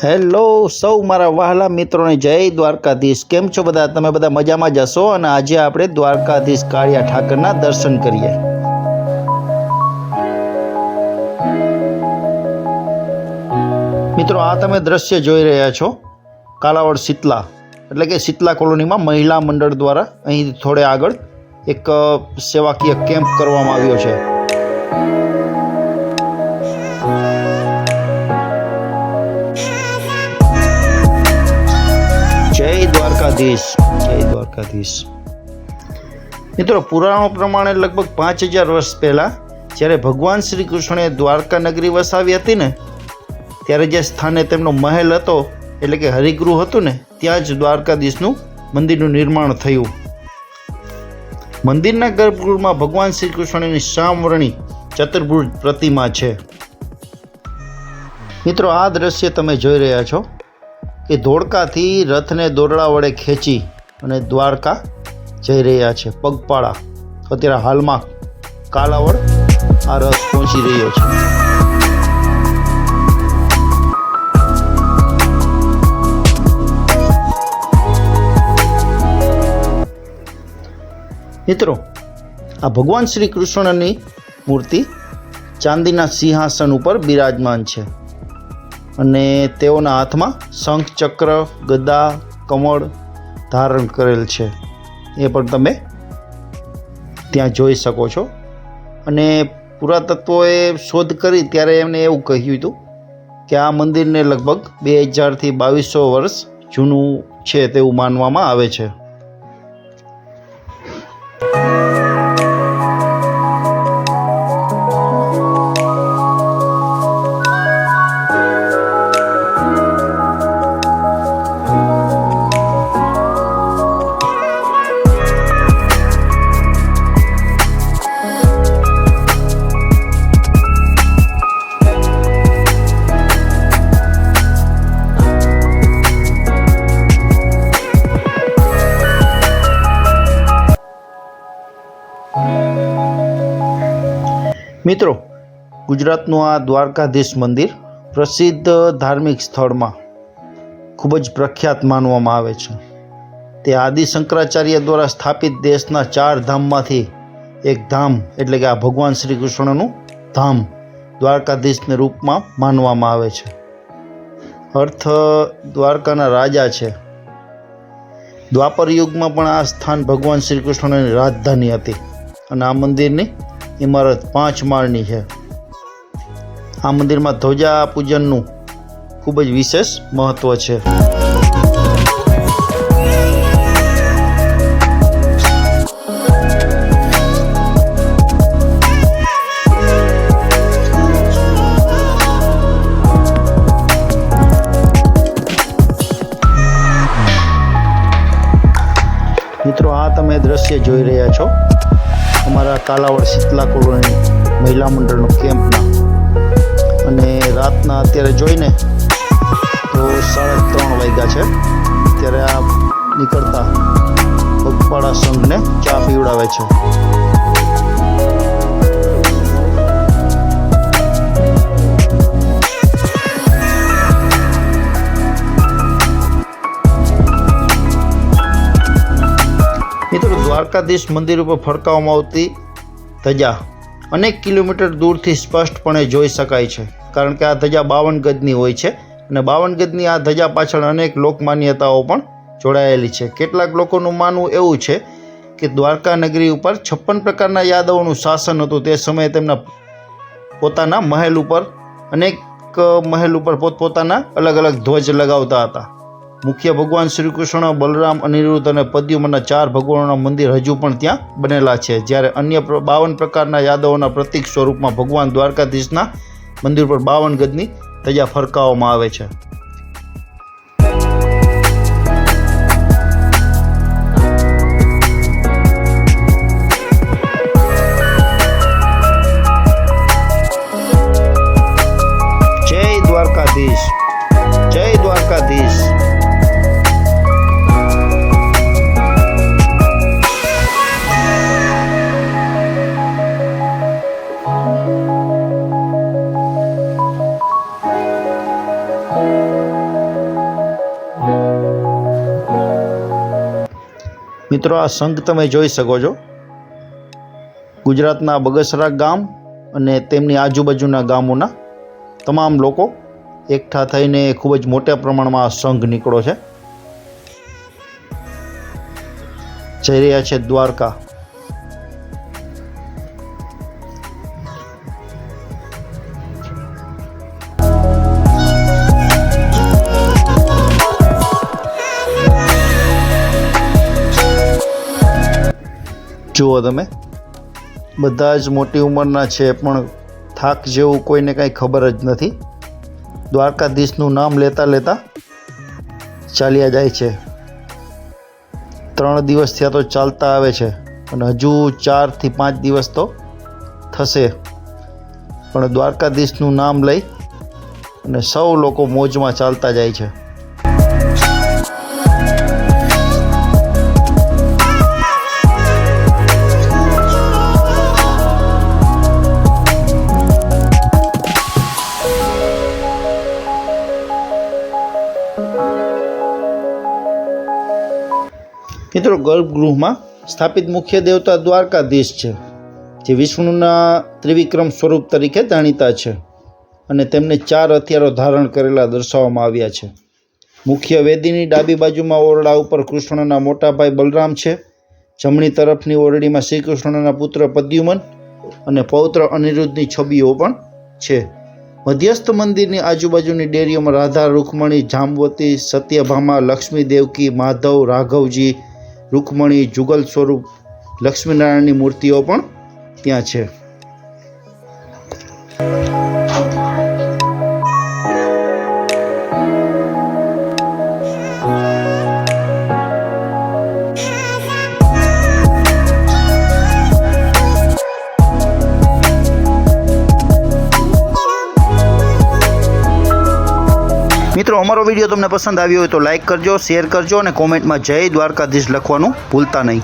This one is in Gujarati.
હેલો સૌ મારા વહાલા મિત્રોને જય દ્વારકાધીશ। કેમ છો બધા? તમે બધા મજામાં જશો। અને આજે આપણે દ્વારકાધીશ કાળિયા ઠાકરના દર્શન કરીએ। મિત્રો, આ તમે દ્રશ્ય જોઈ રહ્યા છો કાલાવડ શીતલા એટલે કે શીતલા કોલોનીમાં મહિલા મંડળ દ્વારા અહીં થોડે આગળ એક સેવાકીય કેમ્પ કરવામાં આવ્યો છે। જય દ્વારકાધીશ, જય દ્વારકાધીશ। મિત્રો, પુરાણો પ્રમાણે લગભગ 5000 વર્ષ પહેલાં જ્યારે ભગવાન શ્રી કૃષ્ણે દ્વારકા નગરી વસાવી હતી ને, ત્યારે જે સ્થાને તેમનો મહેલ હતો એટલે કે હરિગૃહ હતું ને, ત્યાં જ દ્વારકાધીશનું મંદિરનું નિર્માણ થયું। મંદિરના ગર્ભગૃહમાં ભગવાન શ્રી કૃષ્ણની સામવર્ણી ચતુર્ભુજ પ્રતિમા છે। મિત્રો, આ દ્રશ્ય તમે જોઈ રહ્યા છો કે ધોળકાથી રથને દોરડા વડે ખેંચી અને દ્વારકા જઈ રહ્યા છે પગપાળા। અત્યારે હાલમાં કાલાવડ આ રથ પહોંચી રહ્યો છે। મિત્રો, આ ભગવાન શ્રી કૃષ્ણની મૂર્તિ ચાંદીના સિંહાસન ઉપર બિરાજમાન છે અને તેઓના હાથમાં શંખ, ચક્ર, ગદા, કમળ ધારણ કરેલ છે। એ પણ તમે ત્યાં જોઈ શકો છો। અને પુરાતત્વોએ શોધ કરી ત્યારે એમને એવું કહ્યું હતું કે આ મંદિરને લગભગ 2000 થી 2200 વર્ષ જૂનું છે તેવું માનવામાં આવે છે। મિત્રો, ગુજરાતનું આ દ્વારકાધીશ મંદિર પ્રસિદ્ધ ધાર્મિક સ્થળમાં ખૂબ જ પ્રખ્યાત માનવામાં આવે છે। તે આદિ શંકરાચાર્ય દ્વારા સ્થાપિત દેશના 4 ધામમાંથી એક ધામ એટલે કે આ ભગવાન શ્રી કૃષ્ણનું ધામ દ્વારકાધીશના રૂપમાં માનવામાં આવે છે। અર્થ દ્વારકાના રાજા છે। દ્વાપર યુગમાં પણ આ સ્થાન ભગવાન શ્રી કૃષ્ણની રાજધાની હતી અને આ મંદિરની ઇમારત 5 માળની છે। આ મંદિરમાં ધ્વજા પૂજનનું ખૂબ જ વિશેષ મહત્વ છે। મિત્રો, આ તમે દ્રશ્ય જોઈ રહ્યા છો અમારા કાલાવડ શીતલા કોલોની મહિલા મંડળનો કેમ્પના। અને રાતના અત્યારે જોઈને તો 3:30 વાગ્યા છે। ત્યારે આ નીકળતા પગપાળા સંઘને ચા પીવડાવે છે। મિત્રો, દ્વારકાધીશ મંદિર ઉપર ફરકાવવામાં આવતી ધજા અનેક કિલોમીટર દૂરથી સ્પષ્ટપણે જોઈ શકાય છે, કારણ કે આ ધજા 52 ગજની હોય છે અને 52 ગજની આ ધજા પાછળ અનેક લોકમાન્યતાઓ પણ જોડાયેલી છે। કેટલાક લોકોનું માનવું એવું છે કે દ્વારકા નગરી ઉપર 56 પ્રકારના યાદવોનું શાસન હતું। તે સમયે તેમના પોતાના મહેલ ઉપર પોતપોતાના અલગ અલગ ધ્વજ લગાવતા હતા। મુખ્ય ભગવાન શ્રી કૃષ્ણ, બલરામ, અનિરુદ્ધ અને પદ્યુમનના 4 ભગવાનોના મંદિર હજુ પણ ત્યાં બનેલા છે, જ્યારે અન્ય 52 પ્રકારના યાદવોના પ્રતીક સ્વરૂપમાં ભગવાન દ્વારકાધીશના મંદિર પર 52 ગજની ધજા ફરકાવવામાં આવે છે। જય દ્વારકાધીશ, જય દ્વારકાધીશ। મિત્રો, આ સંઘ તમે જોઈ શકો છો. ગુજરાતના બગસરા ગામ અને તેમની આજુબાજુના ગામોના તમામ લોકો એકઠા થઈને ખૂબ જ મોટા પ્રમાણમાં આ સંઘ નીકળ્યો છે. જઈ રહ્યા છે દ્વારકા. જુઓ તમે, બધા જ મોટી ઉંમરના છે, પણ થાક જેવું કોઈને કાંઈ ખબર જ નથી. દ્વારકાધીશનું નામ લેતા લેતા ચાલ્યા જાય છે. 3 દિવસ થયા તો ચાલતા આવે છે અને હજુ 4 થી 5 દિવસ તો થશે, પણ દ્વારકાધીશનું નામ લઈ અને સૌ લોકો મોજમાં ચાલતા જાય છે. મિત્રો, ગર્ભગૃહમાં સ્થાપિત મુખ્ય દેવતા દ્વારકાધીશ છે, જે વિષ્ણુના ત્રિવિક્રમ સ્વરૂપ તરીકે જાણીતા છે અને તેમને 4 હથિયારો ધારણ કરેલા દર્શાવવામાં આવ્યા છે. મુખ્ય વેદીની ડાબી બાજુમાં ઓરડા ઉપર કૃષ્ણના મોટા ભાઈ બલરામ છે. જમણી તરફની ઓરડીમાં શ્રી કૃષ્ણના પુત્ર પ્રદ્યુમન અને પૌત્ર અનિરુદ્ધની છબીઓ પણ છે. મધ્યસ્થ મંદિરની આજુબાજુની ડેરીઓમાં રાધા, રૂકમણી, જાંબવતી, સત્યભામા, લક્ષ્મી દેવકી, માધવ, રાઘવજી, રૂકમણી, જુગલ સ્વરૂપ, લક્ષ્મીનારાયણની મૂર્તિઓ પણ ત્યાં છે. મિત્રો, અમારો વિડીયો તમને પસંદ આવ્યો હોય તો લાઈક કરજો, શેર કરજો અને કોમેન્ટમાં જય દ્વારકાધીશ લખવાનું ભૂલતા નહીં.